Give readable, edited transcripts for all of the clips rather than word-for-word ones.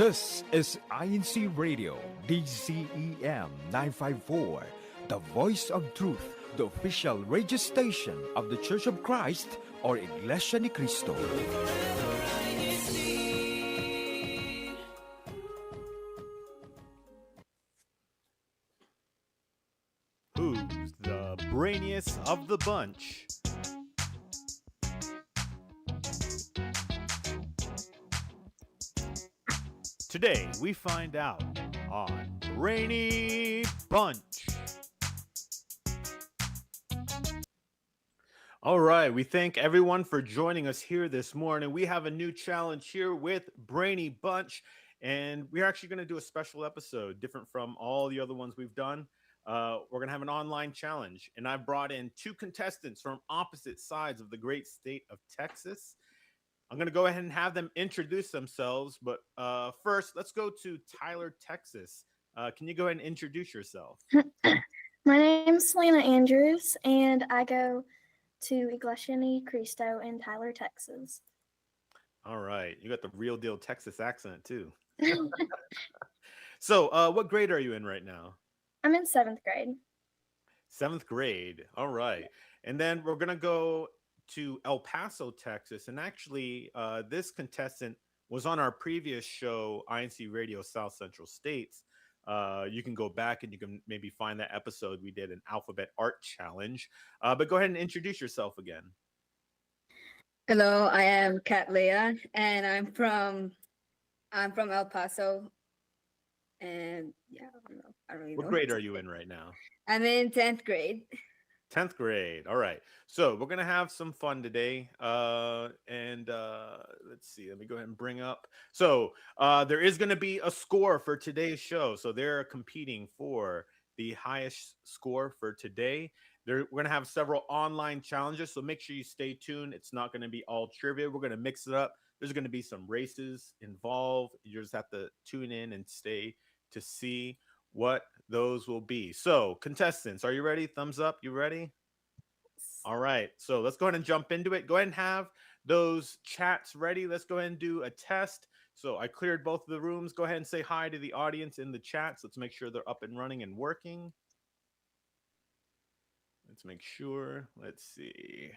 This is INCRadio, DCEM 954, the voice of truth, the official radio station of the Church of Christ or Iglesianicristo. Who's the brainiest of the bunch? Today we find out on Brainy Bunch. All right, we thank everyone for joining us here this morning. We have a new challenge here with Brainy Bunch, and we're actually going to do a special episode, different from all the other ones we've done. We're going to have an online challenge, and I've brought in two contestants from opposite sides of the great state of Texas. I'm going to go ahead and have them introduce themselves, but first, let's go to Tyler, Texas. Can you go ahead and introduce yourself? My name's Selena Andrews, and I go to Iglesianicristo in Tyler, Texas. All right. You got the real deal Texas accent, too. So what grade are you in right now? I'm in 7th grade. 7th grade. All right. And then we're going to go to El Paso, Texas. And actually, this contestant was on our previous show, INCRadio South Central States. You can go back and you can maybe find that episode. We did an alphabet art challenge. But go ahead and introduce yourself again. Hello, I am Kat Leah, and I'm from El Paso. And yeah, I don't really know. What grade are you in right now? I'm in 10th grade. 10th grade. All right. So we're going to have some fun today. Let's see. Let me go ahead and bring up. So there is going to be a score for today's show. So they're competing for the highest score for today. We're going to have several online challenges. So make sure you stay tuned. It's not going to be all trivia. We're going to mix it up. There's going to be some races involved. You just have to tune in and stay to see what those will be. So contestants, are you ready? Thumbs up. You ready? All right. So let's go ahead and jump into it. Go ahead and have those chats ready. Let's go ahead and do a test. So I cleared both of the rooms. Go ahead and say hi to the audience in the chats. Let's make sure they're up and running and working. Let's make sure. Let's see.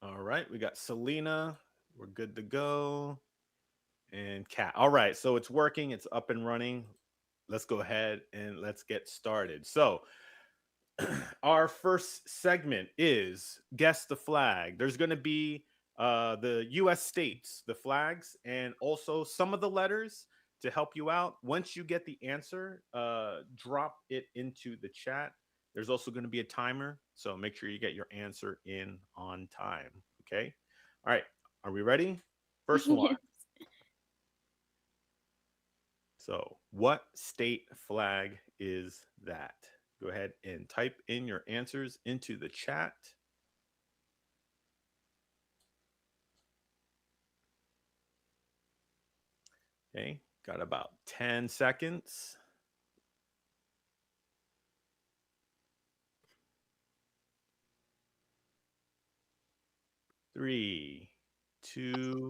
All right. We got Selena. We're good to go. And Kat. All right. So it's working. It's up and running. Let's go ahead and let's get started. So our first segment is Guess the Flag. There's going to be the U.S. states, the flags, and also some of the letters to help you out. Once you get the answer, drop it into the chat. There's also going to be a timer, so make sure you get your answer in on time. Okay? All right. Are we ready? First one. So what state flag is that? Go ahead and type in your answers into the chat. Okay, got about 10 seconds. Three, two,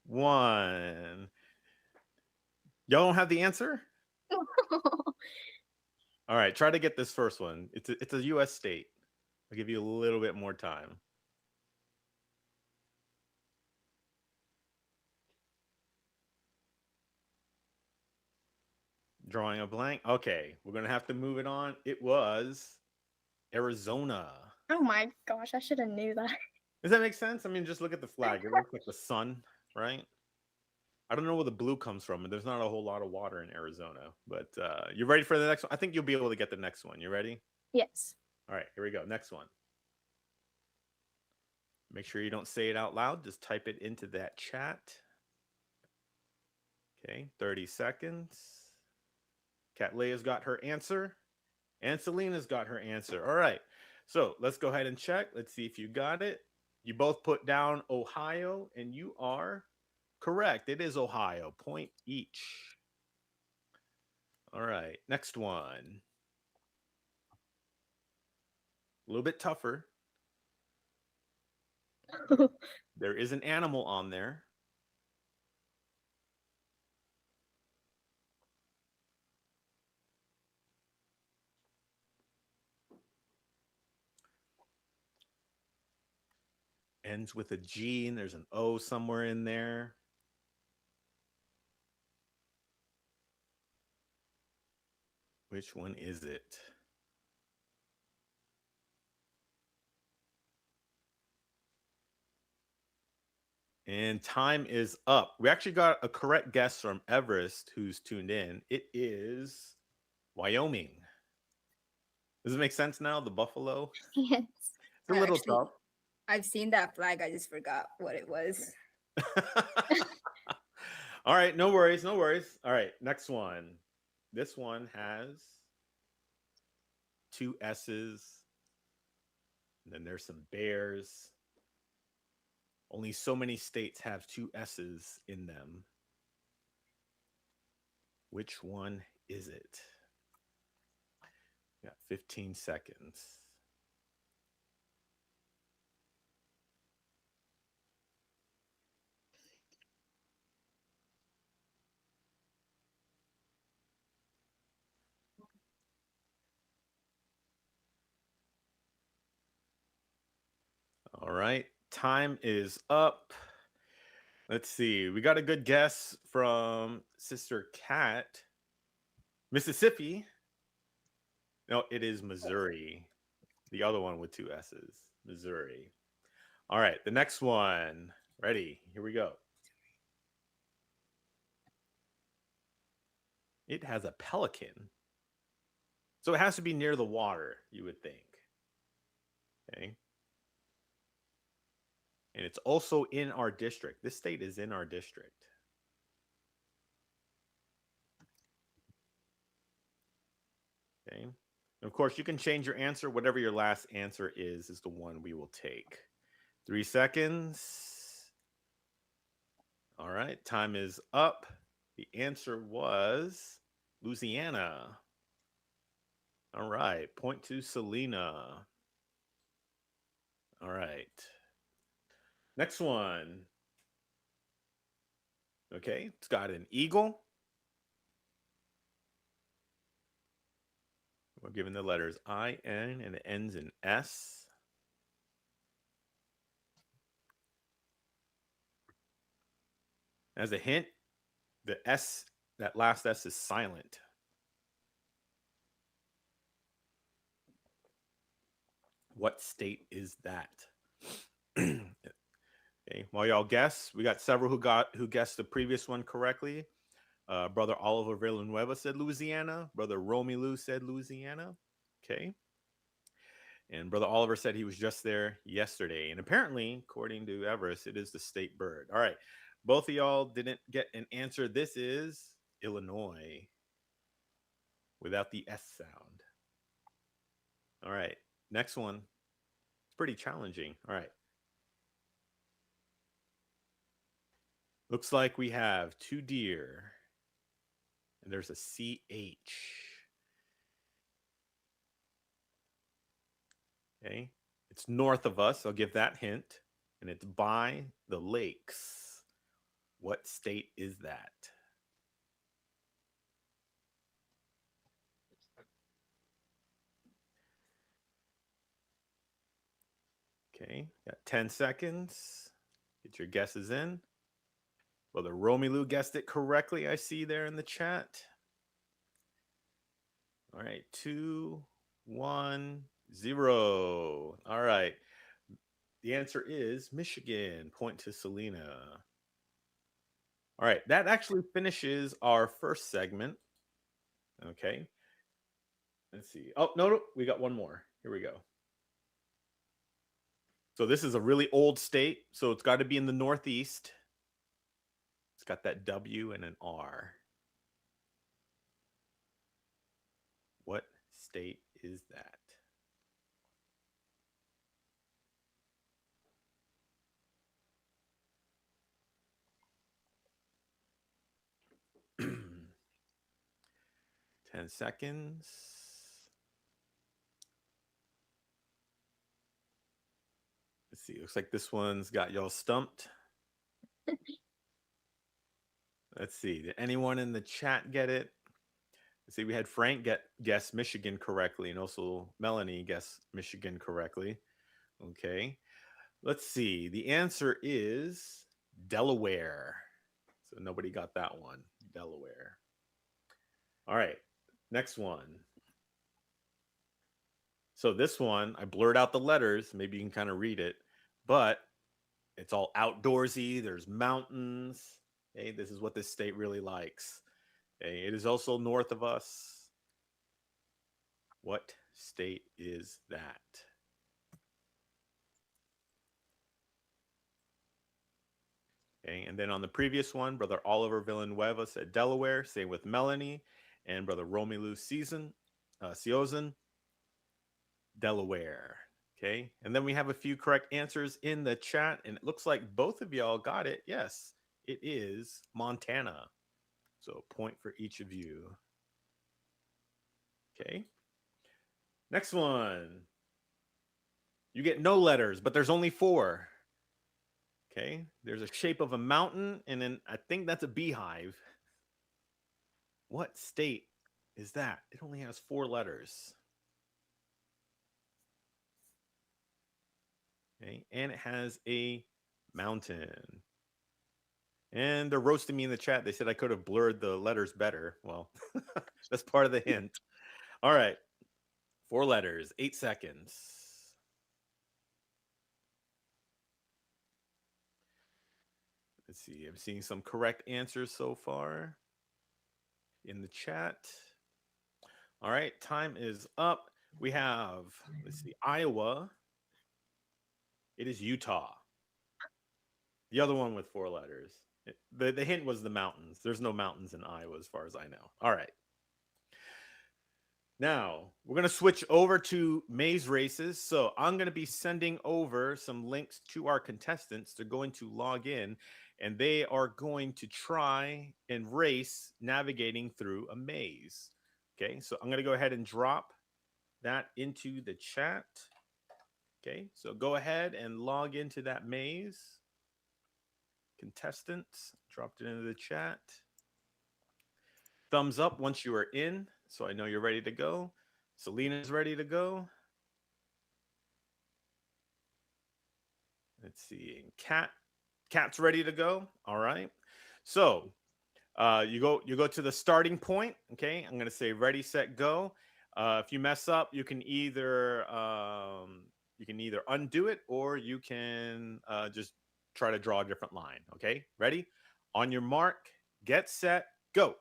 one. Y'all don't have the answer? All right, try to get this first one. It's a U.S. state. I'll give you a little bit more time. Drawing a blank. Okay, we're going to have to move it on. It was Arizona. Oh my gosh, I should have knew that. Does that make sense? I mean, just look at the flag. It looks like the sun, right? I don't know where the blue comes from, and there's not a whole lot of water in Arizona. But you ready for the next one? I think you'll be able to get the next one. You ready? Yes. All right, here we go. Next one. Make sure you don't say it out loud. Just type it into that chat. Okay, 30 seconds. Kat Leah's got her answer, and Selena's got her answer. All right, so let's go ahead and check. Let's see if you got it. You both put down Ohio, and you are correct. It is Ohio. Point each. All right. Next one. A little bit tougher. There is an animal on there. Ends with a G and there's an O somewhere in there. Which one is it? And time is up. We actually got a correct guess from Everest, who's tuned in. It is Wyoming. Does it make sense now? The buffalo? Yes. It's a little tough. I've seen that flag. I just forgot what it was. All right, no worries, no worries. All right, next one. This one has two S's. And then there's some bears. Only so many states have two S's in them. Which one is it? Got 15 seconds. All right, time is up. Let's see. We got a good guess from Sister Cat. Mississippi. No, it is Missouri. The other one with two S's. Missouri. All right, the next one. Ready? Here we go. It has a pelican. So it has to be near the water, you would think. Okay. And it's also in our district. This state is in our district. Okay. And of course, you can change your answer. Whatever your last answer is the one we will take. 3 seconds. All right. Time is up. The answer was Louisiana. All right. Point to Selena. All right. Next one. Okay. It's got an eagle. We're given the letters I-N and it ends in S. As a hint, the S, that last S is silent. What state is that? Okay, while y'all guess, we got several who guessed the previous one correctly. Brother Oliver Villanueva said Louisiana. Brother Romelu said Louisiana. Okay. And Brother Oliver said he was just there yesterday. And apparently, according to Everest, it is the state bird. All right. Both of y'all didn't get an answer. This is Illinois without the S sound. All right. Next one. It's pretty challenging. All right. Looks like we have two deer. And there's a CH. Okay. It's north of us. I'll give that hint. And it's by the lakes. What state is that? Okay. Got 10 seconds. Get your guesses in. Brother Romelu guessed it correctly. I see there in the chat. All right. 2, 1, 0. All right. The answer is Michigan. Point to Selena. All right. That actually finishes our first segment. Okay. Let's see. Oh, no. We got one more. Here we go. So this is a really old state. So it's got to be in the Northeast. It's got that W and an R. What state is that? Ten seconds. Let's see. Looks like this one's got y'all stumped. Let's see. Did anyone in the chat get it? Let's see. We had Frank guess Michigan correctly, and also Melanie guess Michigan correctly. Okay. Let's see. The answer is Delaware. So nobody got that one. Delaware. All right. Next one. So this one, I blurred out the letters. Maybe you can kind of read it, but it's all outdoorsy. There's mountains. Okay, this is what this state really likes. Okay, it is also north of us. What state is that? Okay, and then on the previous one, Brother Oliver Villanueva said Delaware. Same with Melanie and Brother Romelu Seozan, Delaware. Okay, and then we have a few correct answers in the chat, and it looks like both of y'all got it. Yes, it is Montana. So a point for each of you. Okay. Next one. You get no letters, but there's only 4. Okay. There's a shape of a mountain, and then I think that's a beehive. What state is that? It only has 4 letters. Okay. And it has a mountain. And they're roasting me in the chat. They said I could have blurred the letters better. Well, that's part of the hint. All right. 4 letters, 8 seconds. Let's see. I'm seeing some correct answers so far in the chat. All right. Time is up. We have, let's see, Iowa. It is Utah. The other one with 4 letters. The hint was the mountains. There's no mountains in Iowa as far as I know. All right. Now, we're going to switch over to maze races. So I'm going to be sending over some links to our contestants. They're going to log in, and they are going to try and race navigating through a maze. Okay, so I'm going to go ahead and drop that into the chat. Okay, so go ahead and log into that maze. Contestants, dropped it into the chat. Thumbs up once you are in, so I know you're ready to go. Selena's ready to go. Let's see. Cat's ready to go. All right. So you go to the starting point. Okay. I'm gonna say ready, set, go. If you mess up, you can either undo it, or you can just try to draw a different line. Okay. Ready? On your mark, get set, go.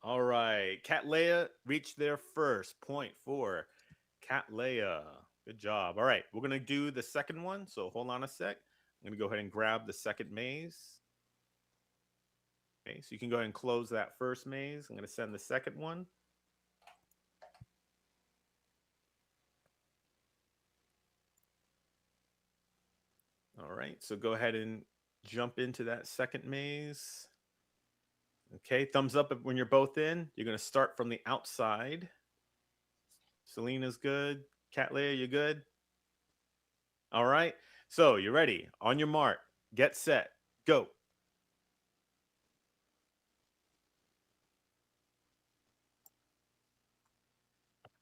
All right. Cat Leia reached there first. Point for Cat Leia. Good job. All right. We're going to do the second one. So hold on a sec. I'm going to go ahead and grab the second maze. Okay. So you can go ahead and close that first maze. I'm going to send the second one. All right. So go ahead and jump into that second maze. Okay. Thumbs up when you're both in. You're going to start from the outside. Selena's good. Cat Leia, you good? All right. So you're ready. On your mark, get set, go.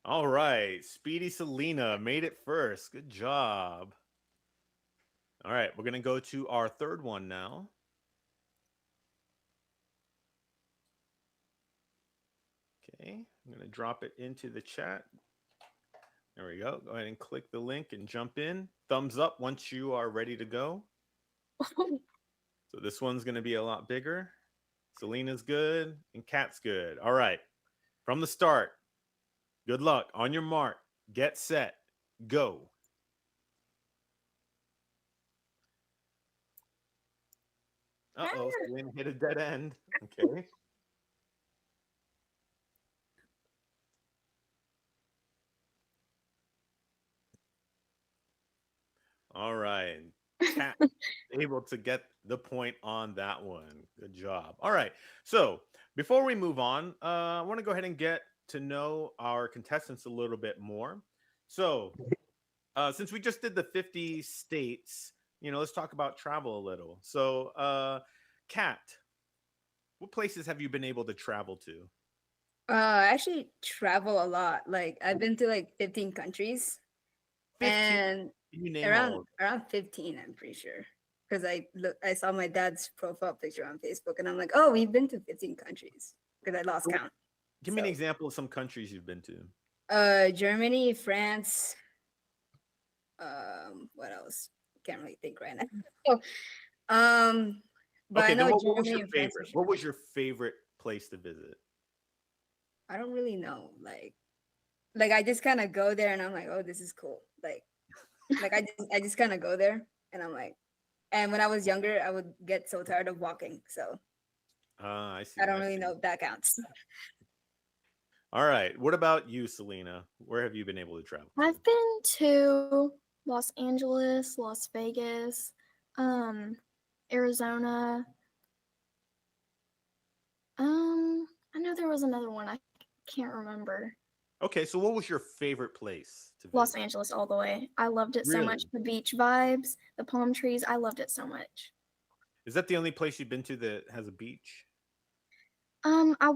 All right. Speedy Selena made it first. Good job. All right. We're going to go to our third one now. Okay. I'm going to drop it into the chat. There we go. Go ahead and click the link and jump in. Thumbs up once you are ready to go. So this one's going to be a lot bigger. Selena's good and Cat's good. All right. From the start, good luck. On your mark, get set, go. Uh-oh, Selena hit a dead end. Okay. All right. Cat able to get the point on that one. Good job. All right. So before we move on, I want to go ahead and get to know our contestants a little bit more. So since we just did the 50 states, let's talk about travel a little. So, Kat, what places have you been able to travel to? I actually travel a lot. Like I've been to like 15 countries 15? and Can you name around all? around 15, I'm pretty sure. Because I saw my dad's profile picture on Facebook and I'm like, oh, we've been to 15 countries because I lost count. Give me an example of some countries you've been to. Germany, France, what else? Can't really think right now. Oh, but Okay, I then know what was Germany your and France for favorite? sure. What was your favorite place to visit? I don't really know. Like I just kind of go there and I'm like, oh, this is cool. Like I just kind of go there and I'm like, and when I was younger, I would get so tired of walking, so I see. I don't I really see. know if that counts. All right. What about you, Selena? Where have you been able to travel to? I've been to Los Angeles, Las Vegas, Arizona. I know there was another one. I can't remember. Okay, so what was your favorite place to Los visit? Angeles all the way. I loved it so much. Really? The beach vibes, the palm trees. I loved it so much. Is that the only place you've been to that has a beach? I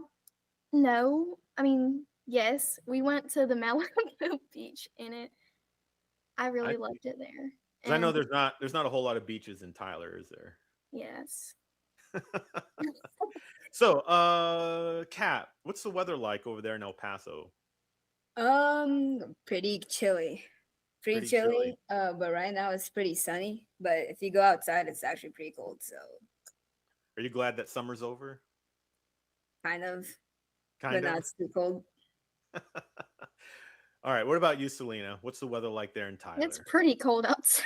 no. I mean, yes, we went to the Malibu beach in it. I I really loved it there. Because I know And there's not a whole lot of beaches in Tyler, is there? yes. So, Kat, what's the weather like over there in El Paso? Pretty chilly. Pretty Pretty chilly. chilly. But right now it's pretty sunny. But if you go outside, it's actually pretty cold. So Are you glad that summer's over? kind of, but Kind not of. too cold. All right. What about you, Selena? What's the weather like there in It's Tyler? pretty cold outside.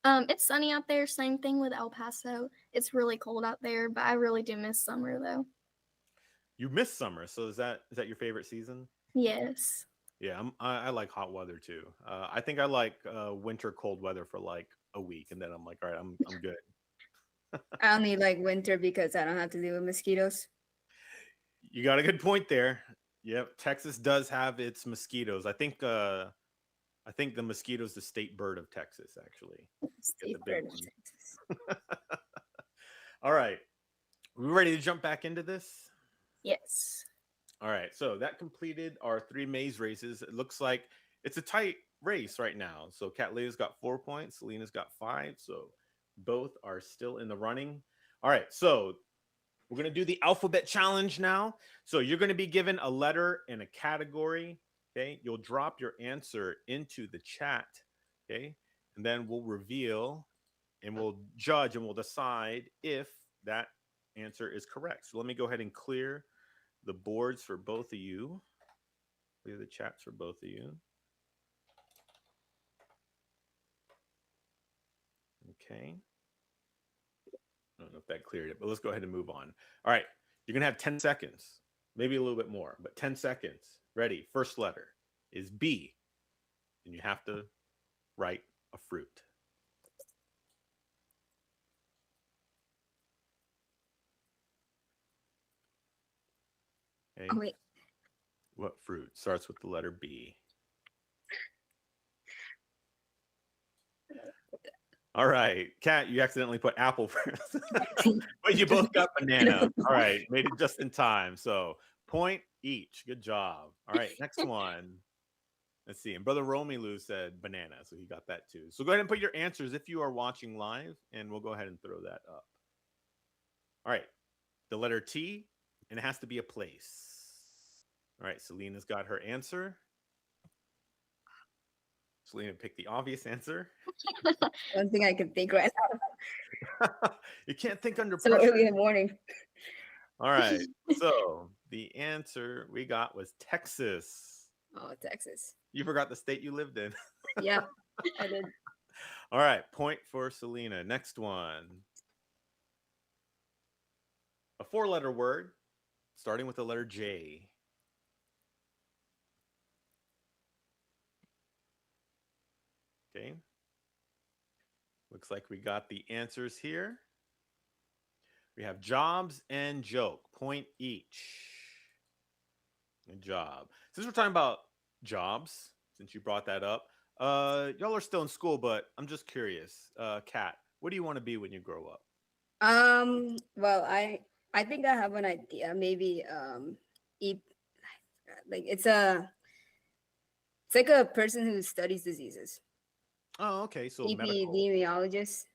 It's sunny out there. Same thing with El Paso. It's really cold out there, but I really do miss summer though. You miss summer, so is that your favorite season? Yes. Yeah, I like hot weather too. I think I like winter cold weather for like a week, and then I'm like, all right, I'm good. I only like winter because I don't have to deal with mosquitoes. You got a good point there. Yep, Texas does have its mosquitoes. I think the mosquito's the state bird of Texas, actually. Get the State big bird of ones. Texas. All right. We ready to jump back into this? Yes. All right. So that completed our 3 maze races. It looks like it's a tight race right now. So Kat Leah's got 4 points, Selena's got 5. So both are still in the running. All right. So we're going to do the alphabet challenge now. So you're going to be given a letter and a category. Okay. You'll drop your answer into the chat. Okay. And then we'll reveal and we'll judge and we'll decide if that answer is correct. So let me go ahead and clear the boards for both of you. Clear the chats for both of you. Okay. I don't know if that cleared it, but let's go ahead and move on. All right. You're going to have 10 seconds, maybe a little bit more, but 10 seconds. Ready? First letter is B. And you have to write a fruit. Okay. Oh, wait. What fruit starts with the letter B? All right. Kat, you accidentally put apple first. But you both got banana. All right. Made it just in time. So point each. Good job. All right. Next one. Let's see. And Brother Romelu said banana. So he got that too. So go ahead and put your answers if you are watching live, and we'll go ahead and throw that up. All right. The letter T, and it has to be a place. All right. Selena's got her answer. Selena picked the obvious answer. One thing I can think right now. You can't think under So pressure. early in the morning. All right. So the answer we got was Texas. Oh, Texas. You forgot the state you lived in. Yeah, I did. All right. Point for Selena. Next one. A 4-letter word starting with the letter J. Okay. We'll Looks like we got the answers here. We have jobs and joke, point each. Good job. Since we're talking about jobs, since you brought that up, y'all are still in school, but I'm just curious. Kat, what do you want to be when you grow up? Well, I think I have an idea. Maybe e- like it's like a person who studies diseases. Oh, okay. So medical. Epidemiologist.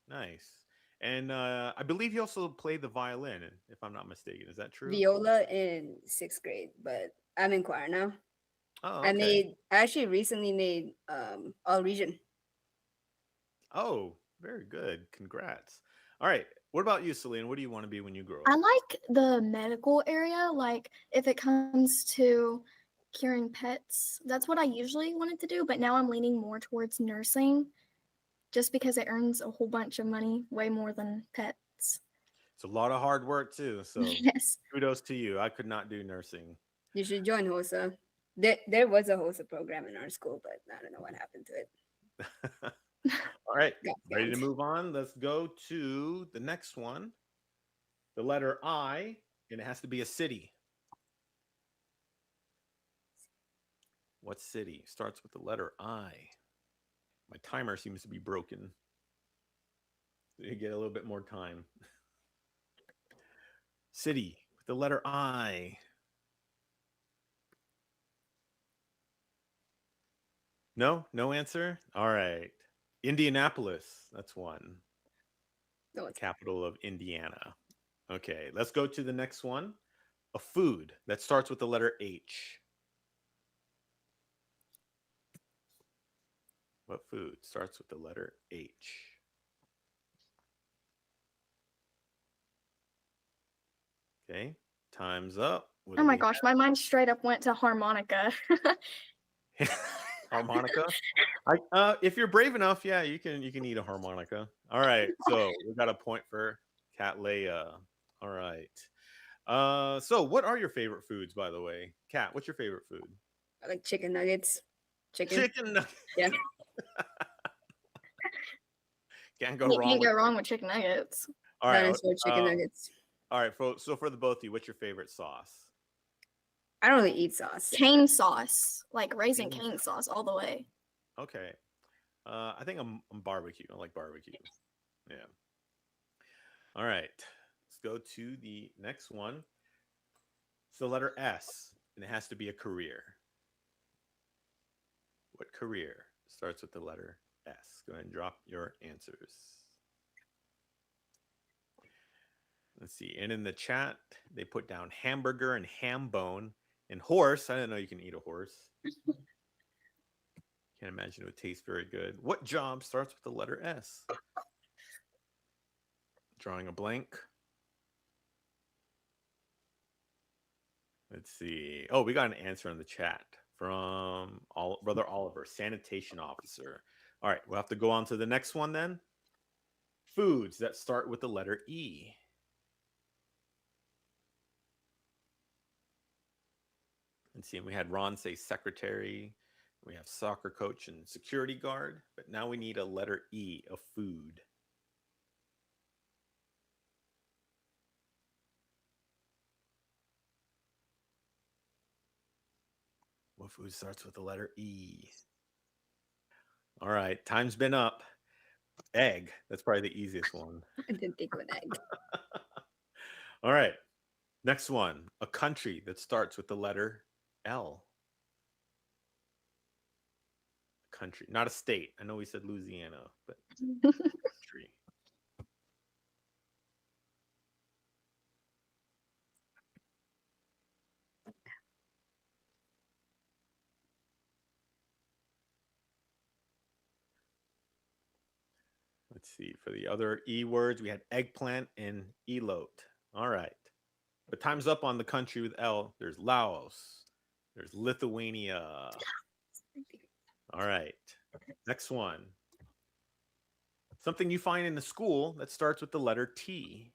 Nice. And I believe you also play the violin, if I'm not mistaken. Is that true? Viola in sixth grade, but I'm in choir now. Oh, I okay. actually recently made all region. Oh, very good. Congrats. All right. What about you, Celine? What do you want to be when you grow I up? like the medical area, like if it comes to curing pets. That's what I usually wanted to do, but now I'm leaning more towards nursing just because it earns a whole bunch of money, way more than pets. It's a lot of hard work too. So Yes. kudos to you. I could not do nursing. You should join HOSA. There was a HOSA program in our school, but I don't know what happened to it. All right. Got Ready to scammed. move on? Let's go to the next one. The letter I, and it has to be a city. What city starts with the letter I? My timer seems to be broken. So you get a little bit more time. City with the letter I. No, no answer. All right. Indianapolis. That's one. No, The capital of Indiana. Okay, let's go to the next one. A food that starts with the letter H. What food starts with the letter H? Okay, time's up. What Oh do my we gosh, my mind straight up went to harmonica. have? Harmonica. If you're brave enough, yeah, you can eat a harmonica. All right, so we got a point for Cat Leia. All right. So what are your favorite foods, by the way? Cat, what's your favorite food? I like chicken nuggets. Chicken. Chicken nuggets. Yeah. Can't go You wrong can't with. go wrong with chicken nuggets. All right. Dinosaur chicken nuggets. All right. So for the both of you, what's your favorite sauce? I don't really eat sauce. Cane sauce, like raisin Cane cane sauce all the way. Okay. I think I'm barbecue. I like barbecue. Yeah. All right. Let's go to the next one. It's the letter S, and it has to be a career. What career starts with the letter S? Go ahead and drop your answers. Let's see. And in the chat, they put down hamburger and ham bone and horse. I didn't know you can eat a horse. Can't imagine it would taste very good. What job starts with the letter S? Drawing a blank. Let's see. Oh, we got an answer in the chat from Brother Oliver, sanitation officer. All right, we'll have to go on to the next one then. Foods that start with the letter E. Let's see. We had Ron say secretary. We have soccer coach and security guard, but now we need a letter E of food. What food starts with the letter E? All right, time's been up. Egg. That's probably the easiest one. I didn't think of an egg. All right, next one. A country that starts with the letter L. Country, not a state. I know we said Louisiana, but country. Let's see. For the other E words, we had eggplant and elote. All right. But time's up on the country with L. There's Laos. There's Lithuania. All right. Next one. Something you find in the school that starts with the letter T.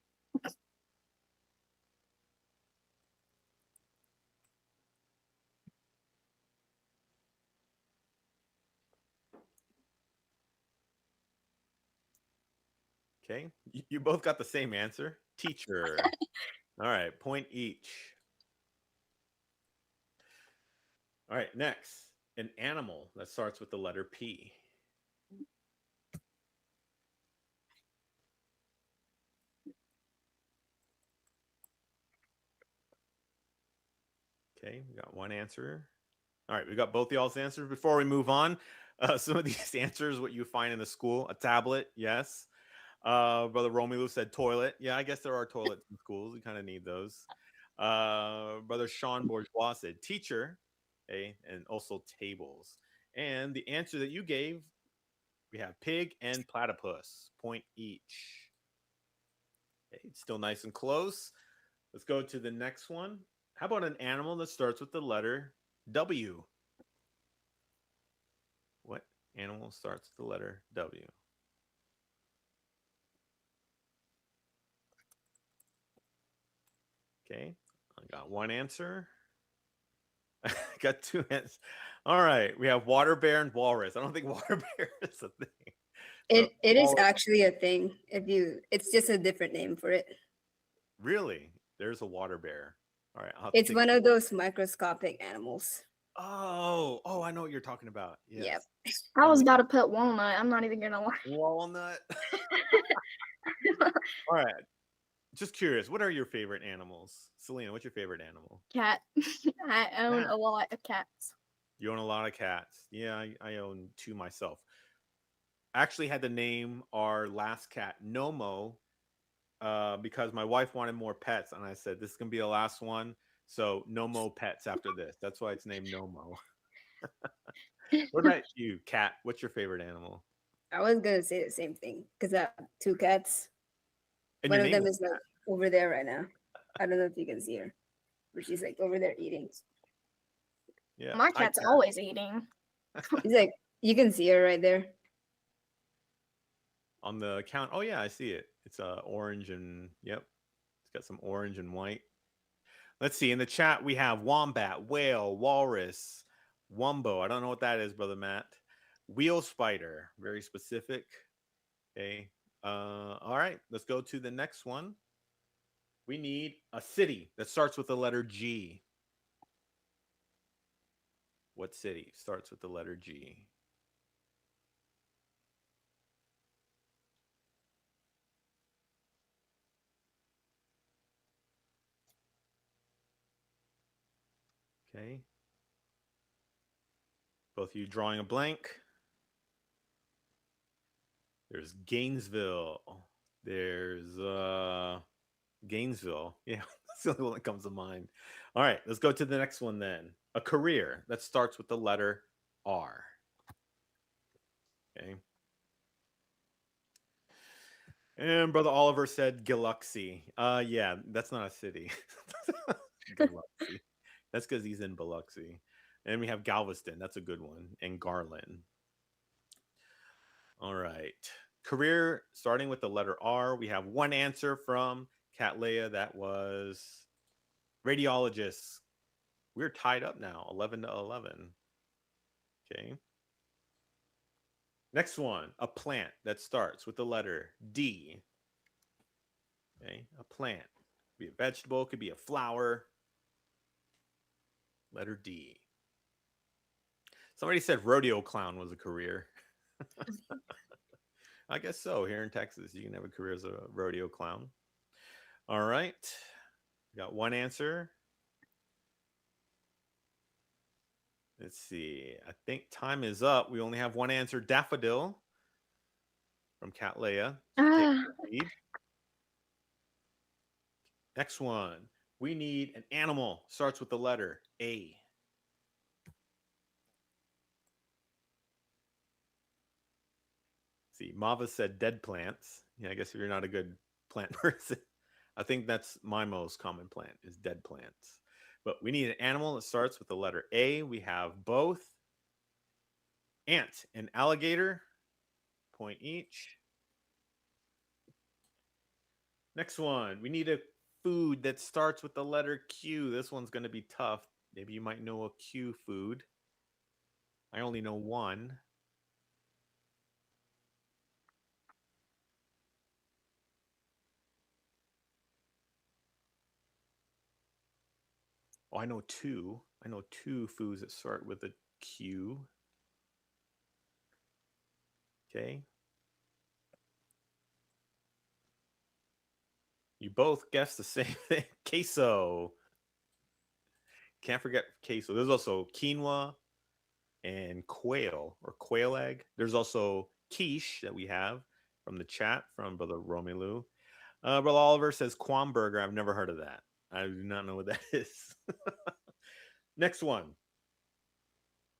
Okay. You both got the same answer. Teacher. All right. Point each. All right. Next, an animal that starts with the letter P. Okay. We got one answer. All right. We got both y'all's answers. Before we move on, some of these answers, what you find in the school, a tablet. Yes. Brother Romelu said toilet. Yeah, I guess there are toilets in schools. We kind of need those. Brother Sean Bourgeois said teacher, okay, and also tables. And the answer that you gave, we have pig and platypus, point each. Okay, it's still nice and close. Let's go to the next one. How about an animal that starts with the letter W? What animal starts with the letter W? Okay, I got one answer. Got two answers. All right, we have water bear and walrus. I don't think water bear is a thing. So, It is walrus, actually a thing. It's just a different name for it. really? There's a water bear. All right, I'll It's take. one of those microscopic animals. Oh, I know what you're talking about. Yep. Yes. I was And about to put walnut. I'm not even gonna lie. walnut. All right. Just curious, what are your favorite animals? Selena, what's your favorite animal? Cat. I own Cat. a lot of cats. You own a lot of cats. Yeah, I own two myself. Actually had to name our last cat Nomo because my wife wanted more pets, and I said this is gonna be the last one, so no more pets after this. That's why it's named Nomo. What about you, Cat? What's your favorite animal? I was gonna say the same thing because I have two cats. And One your of name them is is like over there right now. I don't know if you can see her, but she's like over there eating. yeah. My Hi, cat's Cat. always eating. She's like, you can see her right there. On the account. Oh yeah, I see it. It's orange and yep, it's got some orange and white. Let's see. In the chat, we have wombat, whale, walrus, wumbo. I don't know what that is, brother Matt. Wheel spider, very specific. Okay. All right. Let's go to the next one. We need a city that starts with the letter G. What city starts with the letter G? Okay. Both of you drawing a blank. There's Gainesville. There's Gainesville. Yeah, that's the only one that comes to mind. All right, let's go to the next one then. A career that starts with the letter R. Okay. And Brother Oliver said Biloxi. Yeah, that's not a city. Biloxi. That's because he's in Biloxi. And we have Galveston. That's a good one. And Garland. All right. Career starting with the letter R. We have one answer from Kat Leah. That was radiologist. We're tied up now, 11-11. Okay. Next one, a plant that starts with the letter D. Okay, a plant. Could be a vegetable, could be a flower. Letter D. Somebody said rodeo clown was a career. I guess so. Here in Texas, you can have a career as a rodeo clown. All right. Got one answer. Let's see. I think time is up. We only have one answer. Daffodil from Kat Leah. Next one. We need an animal. Starts with the letter A. See, Mava said dead plants. Yeah, I guess if you're not a good plant person, I think that's my most common plant is dead plants. But we need an animal that starts with the letter A. We have both ant and alligator, point each. Next one, we need a food that starts with the letter Q. This one's going to be tough. Maybe you might know a Q food. I only know one. Oh, I know two. I know two foods that start with a Q. Okay. You both guessed the same thing. Queso. Can't forget queso. There's also quinoa and quail or quail egg. There's also quiche that we have from the chat from Brother Romelu. Brother Oliver says Quam burger. I've never heard of that. I do not know what that is. Next one.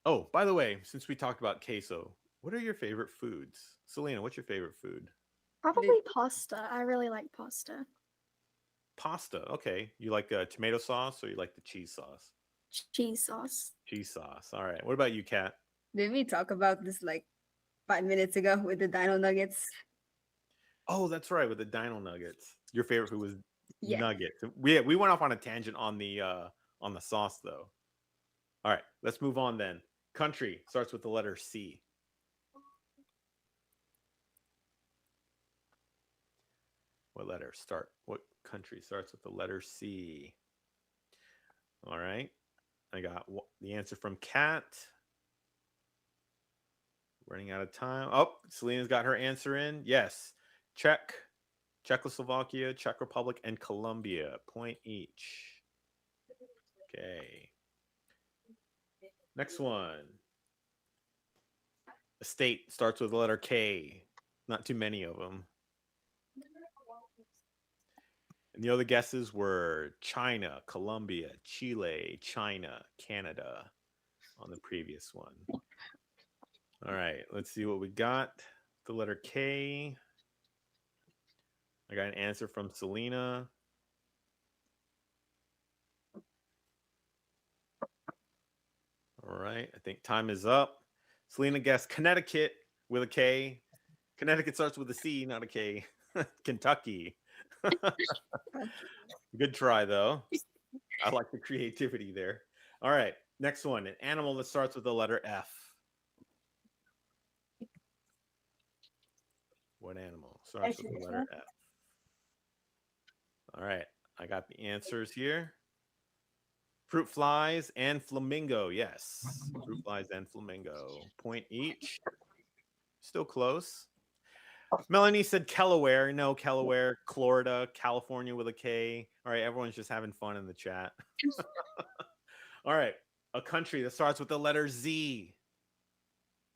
Oh, by the way, since we talked about queso, what are your favorite foods? Selena, what's your favorite food? Probably pasta. I really like pasta. Pasta. Okay. You like tomato sauce or you like the cheese sauce? Cheese sauce. Cheese sauce. All right. What about you, Kat? Did we talk about this like 5 minutes ago with the dino nuggets? Oh, that's right, with the dino nuggets. Your favorite food was Yeah. nuggets. We went off on a tangent on the sauce though. All right, let's move on then. Country starts with the letter C. What letter start? What country starts with the letter C? All right. I got the answer from Kat. Running out of time. Oh, Selena's got her answer in. Yes. Czechoslovakia, Czech Republic, and Colombia. Point each. Okay. Next one. A state starts with the letter K. Not too many of them. And the other guesses were China, Colombia, Chile, China, Canada on the previous one. All right, let's see what we got. The letter K. I got an answer from Selena. All right, I think time is up. Selena guessed Connecticut with a K. Connecticut starts with a C, not a K. Kentucky. Good try, though. I like the creativity there. All right, next one. An animal that starts with the letter F. What animal starts with the letter F? All right, I got the answers here. Fruit flies and flamingo. Yes, fruit flies and flamingo. Point each. Still close. Melanie said Kelaware. No, Kelaware, Florida, California with a K. All right, everyone's just having fun in the chat. All right, a country that starts with the letter Z.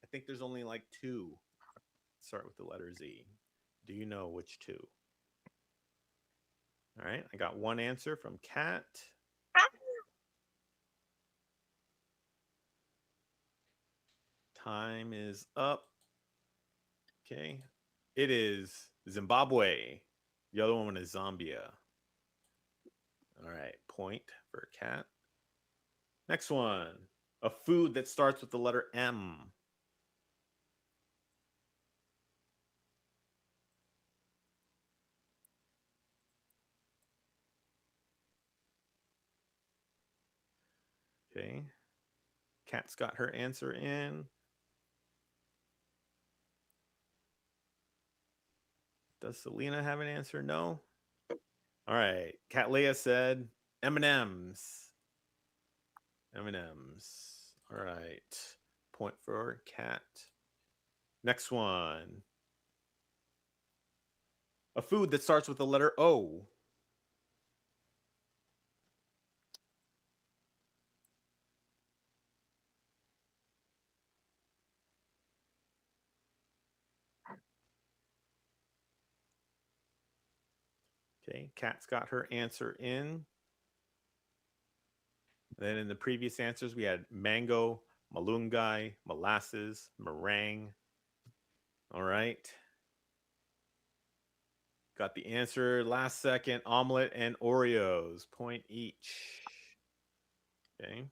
I think there's only like two that start with the letter Z. Do you know which two? All right, I got one answer from Kat. Time is up. Okay. It is Zimbabwe. The other one is Zambia. All right. Point for Kat. Next one. A food that starts with the letter M. Okay. Kat's got her answer in. Does Selena have an answer? No. All right. Kat Leah said M&Ms. M&Ms. All right. Point for Kat. Next one. A food that starts with the letter O. Okay, Kat's got her answer in. Then in the previous answers, we had mango, malunggay, molasses, meringue. All right. Got the answer last second, omelet and Oreos, point each. Okay.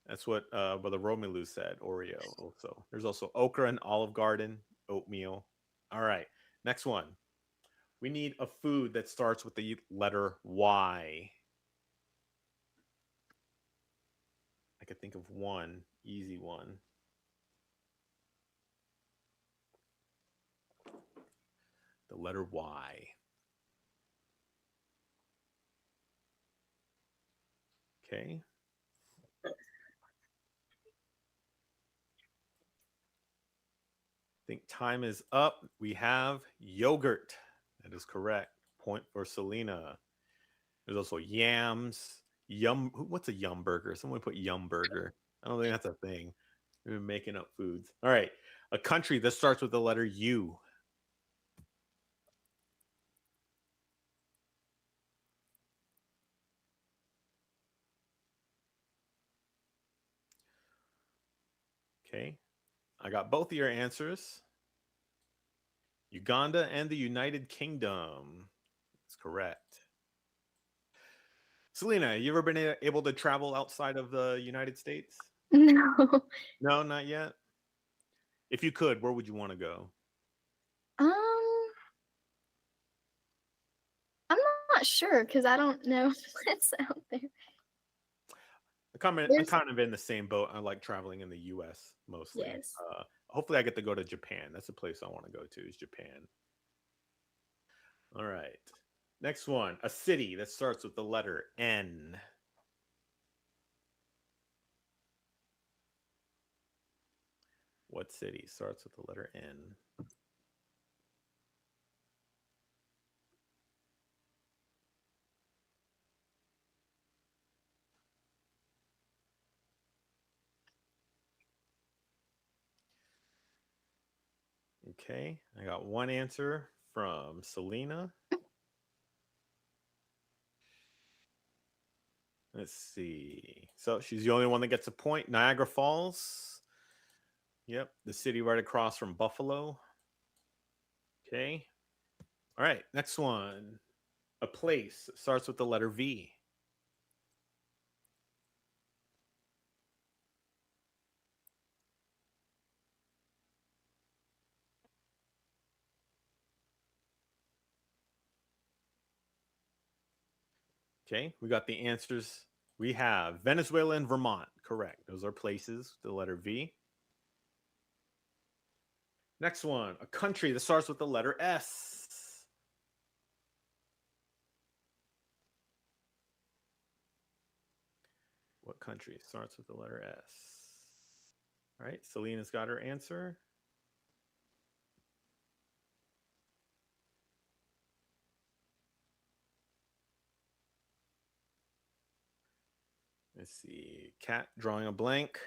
That's what Brother Romelu said, Oreo also. There's also okra and Olive Garden, oatmeal. All right. Next one. We need a food that starts with the letter Y. I could think of one, easy one. The letter Y. Okay. I think time is up. We have yogurt. That is correct. Point for Selena. There's also yams. Yum. What's a yum burger? Someone put yum burger. I don't think that's a thing. We're making up foods. All right. A country that starts with the letter U. Okay. I got both of your answers. Uganda and the United Kingdom. That's correct. Selena, you ever been able to travel outside of the United States? No. No, not yet. If you could, where would you want to go? Um, I'm not sure because I don't know what's out there. I'm There's kind of in the same boat. I like traveling in the U.S. mostly. yes. Hopefully, I get to go to Japan. That's a place I want to go to. Is Japan. All right. Next one. A city that starts with the letter N. What city starts with the letter N? Okay. I got one answer from Selena. Let's see. So she's the only one that gets a point. Niagara Falls. Yep. The city right across from Buffalo. Okay. All right. Next one. A place starts with the letter V. Okay. We got the answers. We have Venezuela and Vermont. Correct. Those are places, the letter V. Next one. A country that starts with the letter S. What country starts with the letter S? All right. Selena's got her answer. Let's see. Cat drawing a blank.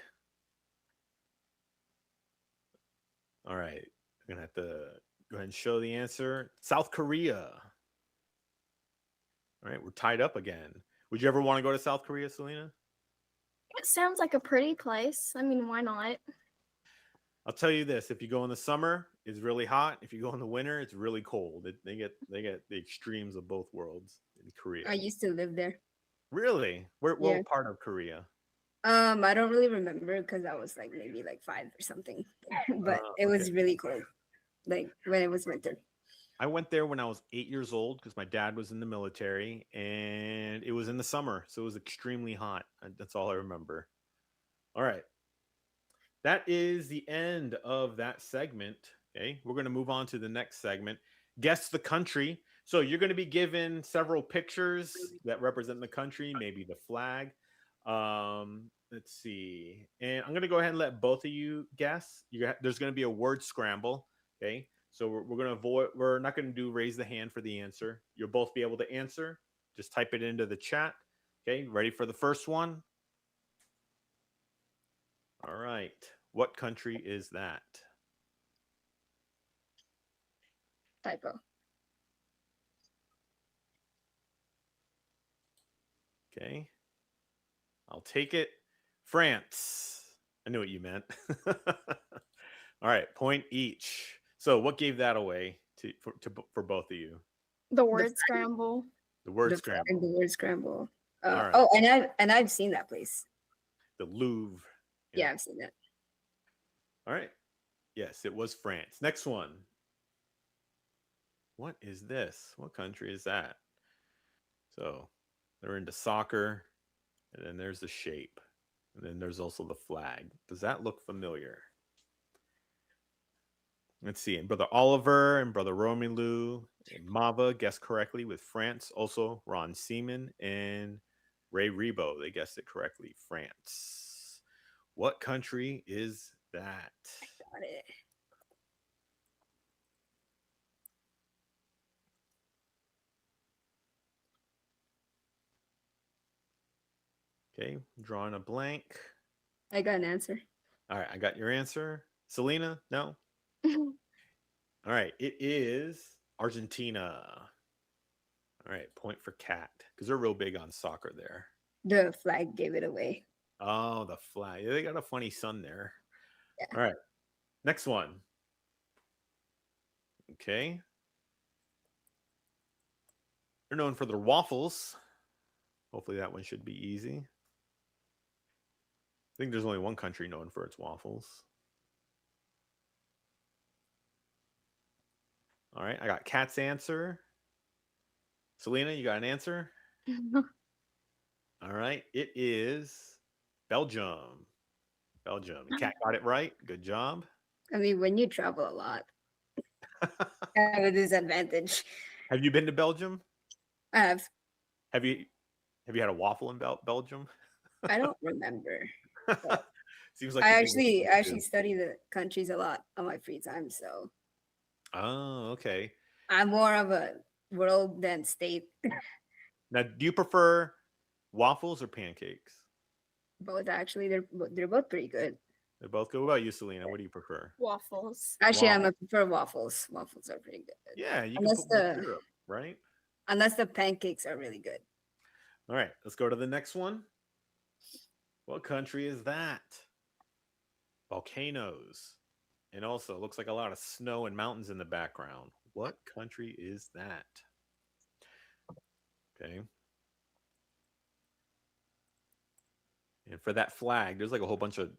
All right. I'm going to have to go ahead and show the answer. South Korea. All right. We're tied up again. Would you ever want to go to South Korea, Selena? It sounds like a pretty place. I mean, why not? I'll tell you this: if you go in the summer, it's really hot. If you go in the winter, it's really cold. They get the extremes of both worlds in Korea. I used to live there. Really? Where? Yeah. What part of Korea? I don't really remember because I was like maybe like 5 or something, but it was really cold, like when it was winter. I went there when I was 8 years old because my dad was in the military, and it was in the summer, so it was extremely hot. That's all I remember. All right. That is the end of that segment. Okay, we're going to move on to the next segment. Guess the country. So you're going to be given several pictures that represent the country, maybe the flag. Let's see. And I'm going to go ahead and let both of you guess. There's going to be a word scramble. Okay, so we're going to avoid. We're not going to do raise the hand for the answer. You'll both be able to answer. Just type it into the chat. Okay, ready for the first one? All right. What country is that? Typo. Okay. I'll take it. France. I knew what you meant. All right. Point each. So what gave that away for both of you? The word scramble. The word scramble. The word scramble. All right. Oh, and I've seen that place. The Louvre. Yeah, I've seen that. All right. Yes, it was France. Next one. What is this? What country is that? So they're into soccer, and then there's the shape, and then there's also the flag. Does that look familiar? Let's see. And Brother Oliver and Brother Romelu and Mava guessed correctly with France. Also, Ron Seaman and Ray Rebo, they guessed it correctly. France. What country is that? Got it. Okay, drawing a blank. I got an answer. All right, I got your answer. Selena, no? All right, it is Argentina. All right, point for Cat because they're real big on soccer there. The flag gave it away. Oh, the flag. They got a funny sun there. Yeah. All right, next one. Okay. They're known for their waffles. Hopefully that one should be easy. I think there's only one country known for its waffles. All right, I got Cat's answer. Selena, you got an answer? All right, it is Belgium. Belgium. Cat got it right. Good job. I mean, when you travel a lot, I have a disadvantage. Have you been to Belgium? I have. Have you had a waffle in Belgium? I don't remember. Seems like I the thing actually study the countries a lot on my free time, so Oh, okay. I'm more of a world than state. Now, do you prefer waffles or pancakes? Both actually, they're both pretty good. They're both good. What about you, Selena? What do you prefer? Waffles. Actually, Wow. I prefer waffles. Waffles are pretty good. Yeah, you Unless can put more syrup, right? Unless the pancakes are really good. All right, let's go to the next one. What country is that? Volcanoes. And also, it looks like a lot of snow and mountains in the background. What country is that? Okay. And for that flag, there's like a whole bunch of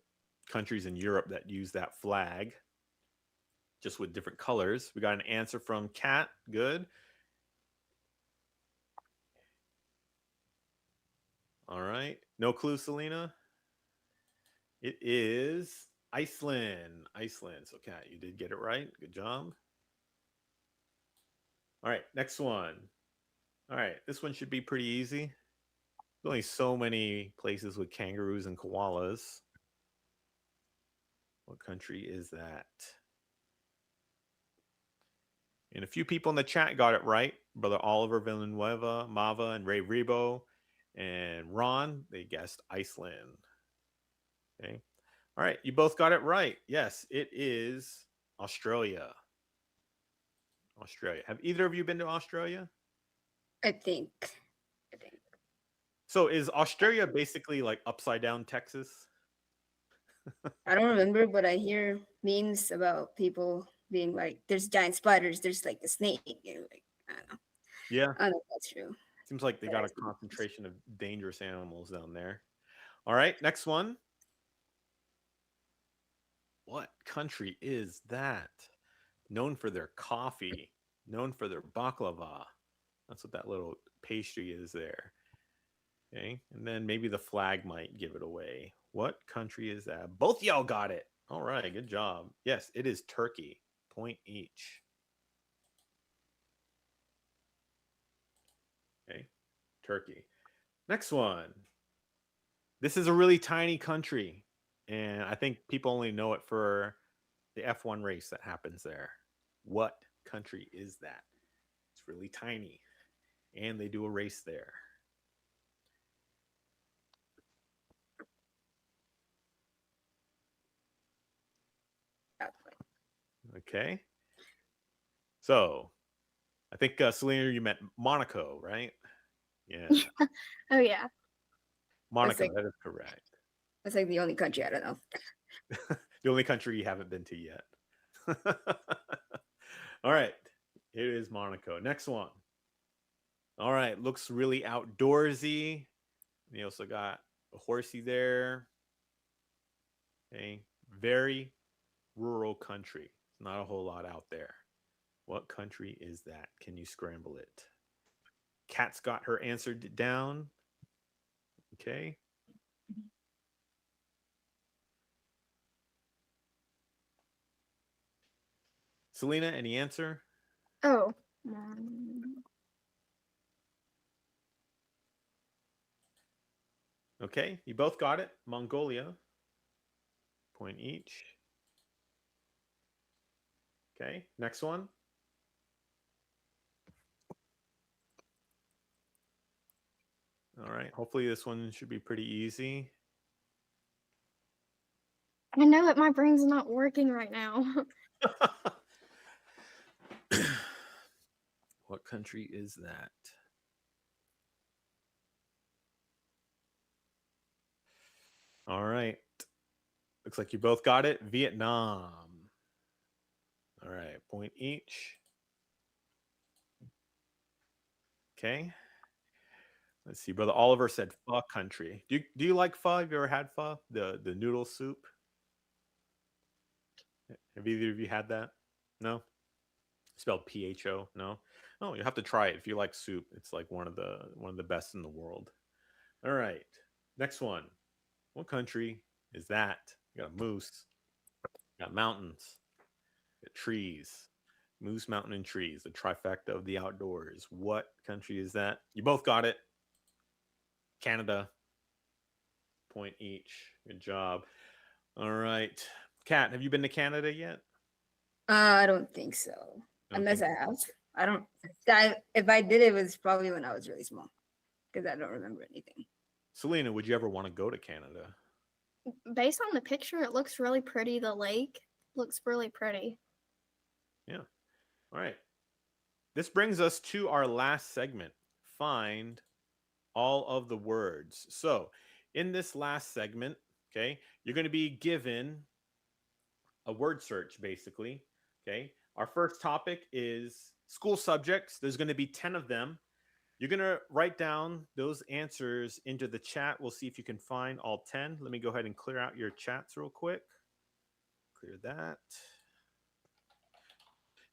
countries in Europe that use that flag, just with different colors. We got an answer from Kat. Good. All right. No clue, Selena? It is Iceland. Iceland. So, Kat, you did get it right. Good job. All right. Next one. All right. This one should be pretty easy. There's only so many places with kangaroos and koalas. What country is that? And a few people in the chat got it right. Brother Oliver Villanueva, Mava, and Ray Rebo, and Ron, they guessed Iceland. Okay. All right. You both got it right. Yes, it is Australia. Australia. Have either of you been to Australia? I think. So is Australia basically like upside down Texas? I don't remember, but I hear memes about people being like, "There's giant spiders. There's like a snake." And like, I don't know. Yeah. I don't know if that's true. Seems like they got a concentration of dangerous animals down there. All right, next one. What country is that? Known for their coffee, known for their baklava. That's what that little pastry is there. Okay, and then maybe the flag might give it away. What country is that? Both y'all got it. All right, good job. Yes, it is Turkey. Point each. Okay, Turkey. Next one. This is a really tiny country, and I think people only know it for the F1 race that happens there. What country is that? It's really tiny, and they do a race there. Okay. So, I think Selena, you meant Monaco, right? Yeah. Oh yeah. Monaco, like- that is correct. That's like the only country I don't know. The only country you haven't been to yet. All right. It is Monaco. Next one. All right. Looks really outdoorsy. You also got a horsey there. Okay. Very rural country. Not a whole lot out there. What country is that? Can you scramble it? Kat's got her answer down. Okay. Selena, any answer? Oh. Okay, you both got it. Mongolia. Point each. Okay, next one. All right, hopefully this one should be pretty easy. I know that my brain's not working right now. What country is that? All right. Looks like you both got it. Vietnam. All right, point each. Okay. Let's see. Brother Oliver said pho country. Do you like pho? Have you ever had pho? The noodle soup? Have either of you had that? No? Spelled PHO? No? Oh, you have to try it if you like soup. It's like one of the best in the world. All right. Next one. What country is that? You got a moose. You got mountains. You got trees. Moose, mountain, and trees. The trifecta of the outdoors. What country is that? You both got it. Canada. Point each. Good job. All right. Kat, have you been to Canada yet? I don't think so. Don't Unless think- I have. I don't. If I did, it was probably when I was really small, because I don't remember anything. Selena, would you ever want to go to Canada? Based on the picture, it looks really pretty. The lake looks really pretty. Yeah. All right. This brings us to our last segment. Find all of the words. So, in this last segment, okay, you're going to be given a word search basically. Okay. Our first topic is school subjects. There's going to be 10 of them. You're going to write down those answers into the chat. We'll see if you can find all 10. Let me go ahead and clear out your chats real quick. Clear that.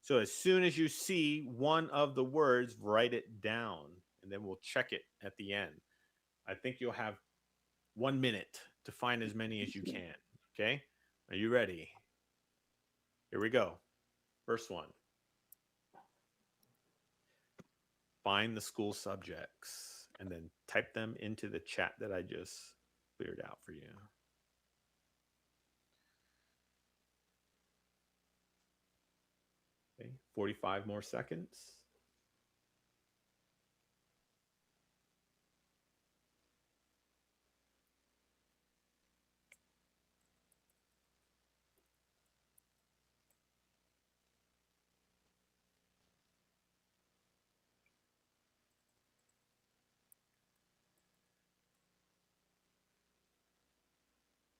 So as soon as you see one of the words, write it down, and then we'll check it at the end. I think you'll have 1 minute to find as many as you can. Okay? Are you ready? Here we go. First one. Find the school subjects and then type them into the chat that I just cleared out for you. Okay, 45 more seconds.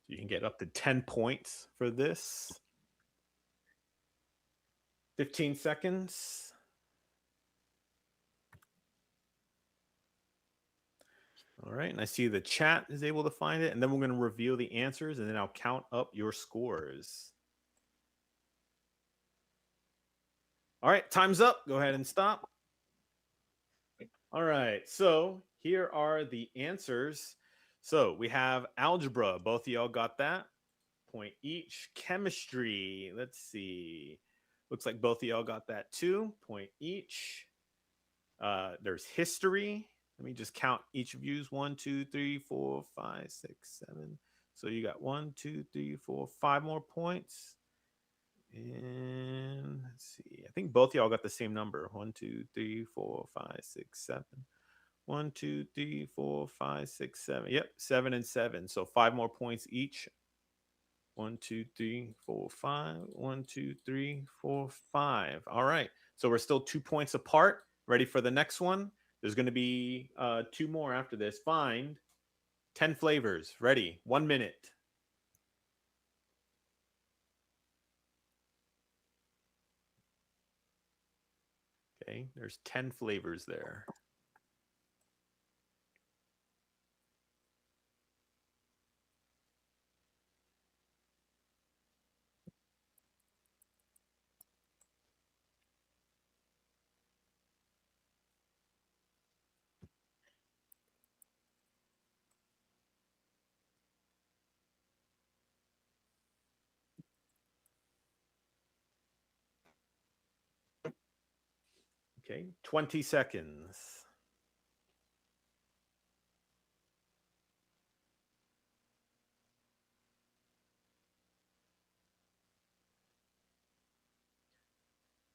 You can get up to 10 points for this. 15 seconds. All right, and I see the chat is able to find it, and then we're going to reveal the answers, and then I'll count up your scores. All right, time's up. Go ahead and stop. All right, so here are the answers. So we have algebra. Both of y'all got that. Point each. Chemistry. Let's see. Looks like both of y'all got that too. Point each. There's history. Let me just count each of you's 1, 2, 3, 4, 5, 6, 7. So you got 1, 2, 3, 4, 5 more points. And let's see. I think both y'all got the same number. 1, 2, 3, 4, 5, 6, 7. 1, 2, 3, 4, 5, 6, 7. Yep, 7 and 7. So 5 more points each. 1, 2, 3, 4, 5. 1, 2, 3, 4, 5. All right. So we're still 2 points apart. Ready for the next one? There's going to be 2 more after this. Find 10 flavors. Ready? 1 minute. Okay. There's 10 flavors there. Okay. 20 seconds.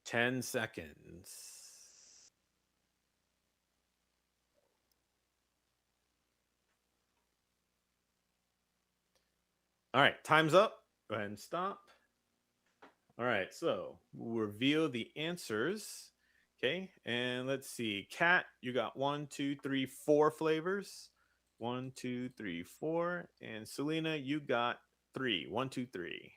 10 seconds. All right, time's up. Go ahead and stop. All right, so we'll reveal the answers. Okay, and let's see. Kat, you got 1, 2, 3, 4 flavors. 1, 2, 3, 4. And Selena, you got 3. 1, 2, 3.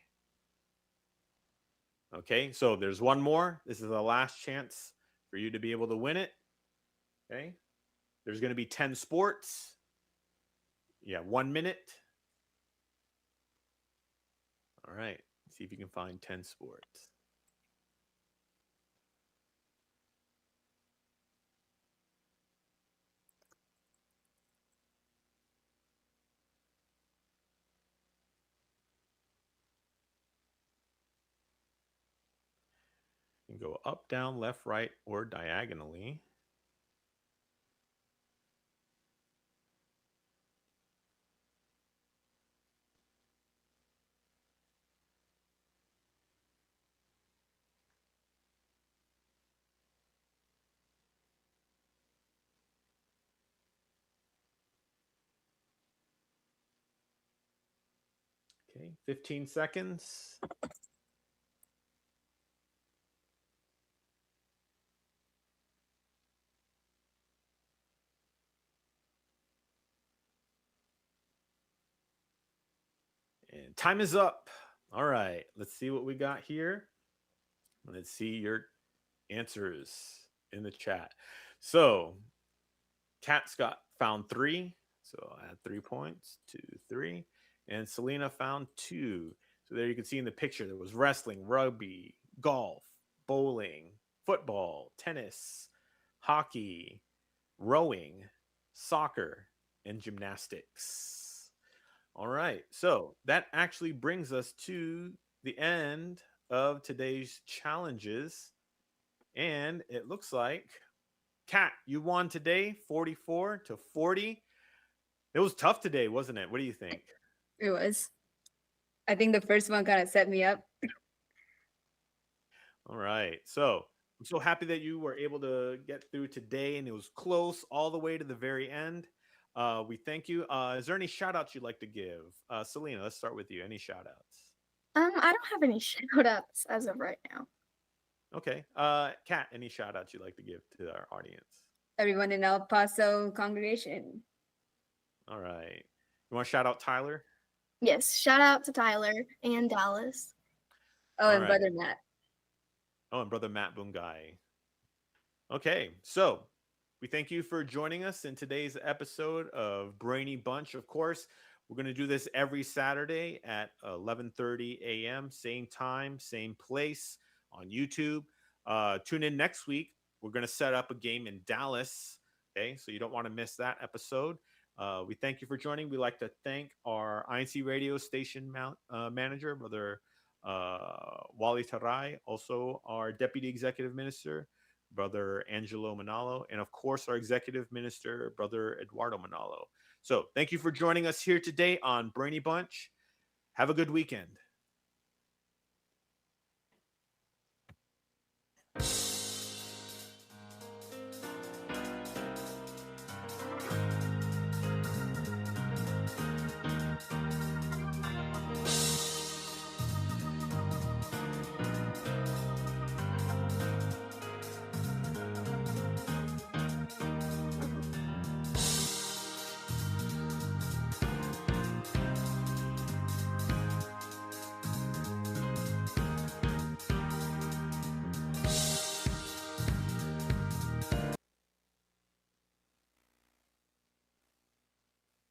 Okay, so there's one more. This is the last chance for you to be able to win it. Okay, there's going to be 10 sports. Yeah, 1 minute. All right, see if you can find 10 sports. You can go up, down, left, right, or diagonally. Okay, 15 seconds. And time is up. All right, let's see what we got here. Let's see your answers in the chat. So, Kat Scott found 3. So, I had 3 points. 2, 3. And Selena found 2. So, there you can see in the picture there was wrestling, rugby, golf, bowling, football, tennis, hockey, rowing, soccer, and gymnastics. All right. So that actually brings us to the end of today's challenges. And it looks like, Kat, you won today 44-40. It was tough today, wasn't it? What do you think? It was. I think the first one kind of set me up. All right. So I'm so happy that you were able to get through today and it was close all the way to the very end. We thank you. Is there any shout outs you'd like to give? Selena, let's start with you. Any shout outs? I don't have any shout outs as of right now. Okay. Kat, any shout outs you'd like to give to our audience? Everyone in El Paso congregation. All right. You want to shout out Tyler? Yes, shout out to Tyler and Dallas. Oh, All and right. Brother Matt. Oh, and brother Matt Bungai. Okay, so we thank you for joining us in today's episode of Brainy Bunch. Of course, we're going to do this every Saturday at 11:30 a.m., same time, same place on YouTube. Tune in next week. We're going to set up a game in Dallas. Okay, so you don't want to miss that episode. We thank you for joining. We'd like to thank our INCRadio station manager, Brother Wally Tarai, also our Deputy Executive Minister, Brother Angelo Manalo, and of course, our Executive Minister, Brother Eduardo Manalo. So thank you for joining us here today on Brainy Bunch. Have a good weekend.